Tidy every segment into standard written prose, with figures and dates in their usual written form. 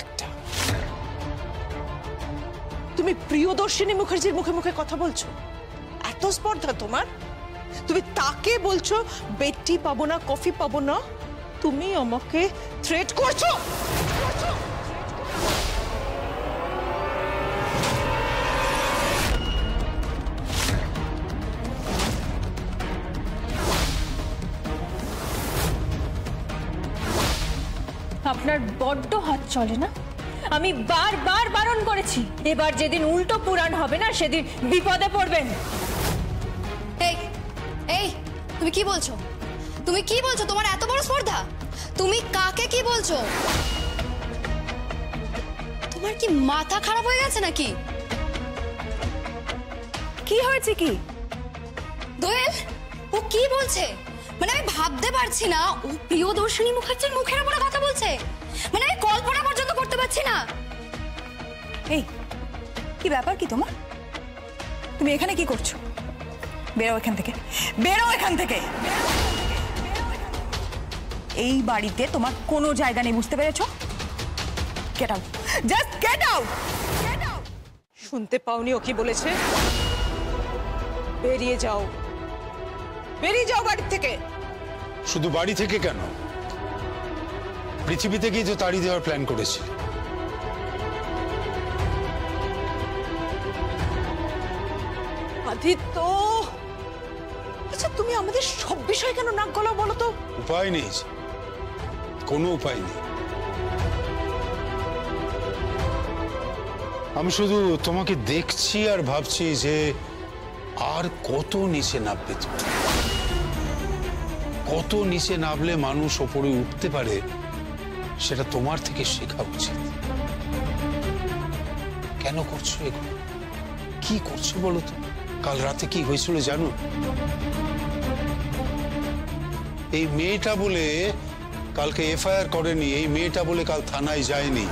একটা তুমি প্রিয়দর্শিনী মুখার্জির মুখে মুখে কথা বলছো, এত স্পর্ধা তোমার? তুমি তাকে বলছো বেডটি পাবো না, কফি পাবো না, তুমি আমাকে থ্রেট করছো। আপনার বড্ড হাত চলে না? আমি বারবার বারণ করেছি, এবার যেদিন উল্টো পুরাণ হবে না সেদিন বিপদে পড়বেন। এই এই তুমি কি বলছো? তুমি কি বলছো? তোমার এত বড় স্পর্ধা? তুমি কাকে কি বলছো? তোমার কি মাথা খারাপ হয়ে গেছে নাকি? কি হয়েছে কি? দোয়েল, ও কি বলছে? মানে আমি ভাবতে পারছি না, ও প্রিয়দর্শিনী মুখার্জির মুখের উপরে কথা বলছে। মানে আমি কল্পনা পর্যন্ত করতে পারছি না। এই কি ব্যাপার কি তোমার? তুমি এখানে কি করছো? বেরো এখান থেকে, বেরো এখান থেকে। এই বাড়িতে তোমার কোনো জায়গা নেই, বুঝতে পেরেছো? Get out, just get out. শুনতে পাওনি ও কি বলেছে? বেরিয়ে যাও, বেরিয়ে যাও বাড়ি থেকে। শুধু বাড়ি থেকে কেন, পৃথিবী থেকেই তো তাড়িয়ে দেওয়ার প্ল্যান করেছি। আদিত্য, আচ্ছা তুমি আমাদের সব বিষয় কেন নাক গলাও বলো তো? উপায় নেই, কোনো উপায় নেই। আমি শুধু তোমাকে দেখছি আর ভাবছি যে আর কত নিচে নামবে তুমি, কত নিচে নামলে মানুষ ওপরে উঠতে পারে সেটা তোমার থেকে শেখা উচিত। কেন করছো এগুলো? কি করছো বলো তো? কাল রাতে কি হয়েছিল জানো? এই মেয়েটা বলে কালকে এফআইআর করেনি, এই মেয়েটা বলে কাল থানায় যায়নি।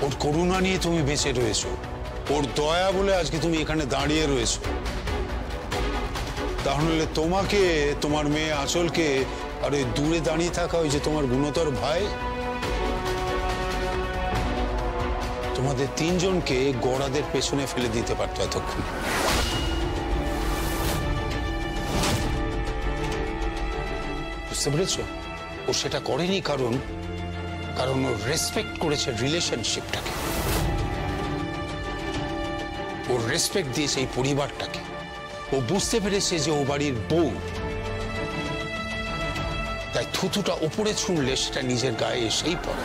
ওর করুণা নিয়ে তুমি বেঁচে রয়েছো, ওর দয়া বলে আজকে তুমি এখানে দাঁড়িয়ে রয়েছো। তাহলে তোমাকে, তোমার মেয়ে আঁচলকে আর ওই দূরে দাঁড়িয়ে থাকা ওই যে তোমার গুণধর ভাই, তোমাদের তিনজনকে গড়াদের পেছনে ফেলে দিতে পারতো এতক্ষণ। বুঝতে পেরেছ? ও সেটা করেনি কারণ ও রেসপেক্ট করেছে রিলেশনশিপটাকে, ও রেসপেক্ট দিয়েছে এই পরিবারটাকে। ও বুঝতে পেরেছে যে ও বাড়ির বউ, তাই থুতুটা ওপরে ছুঁড়লে সেটা নিজের গায়ে এসেই পড়ে।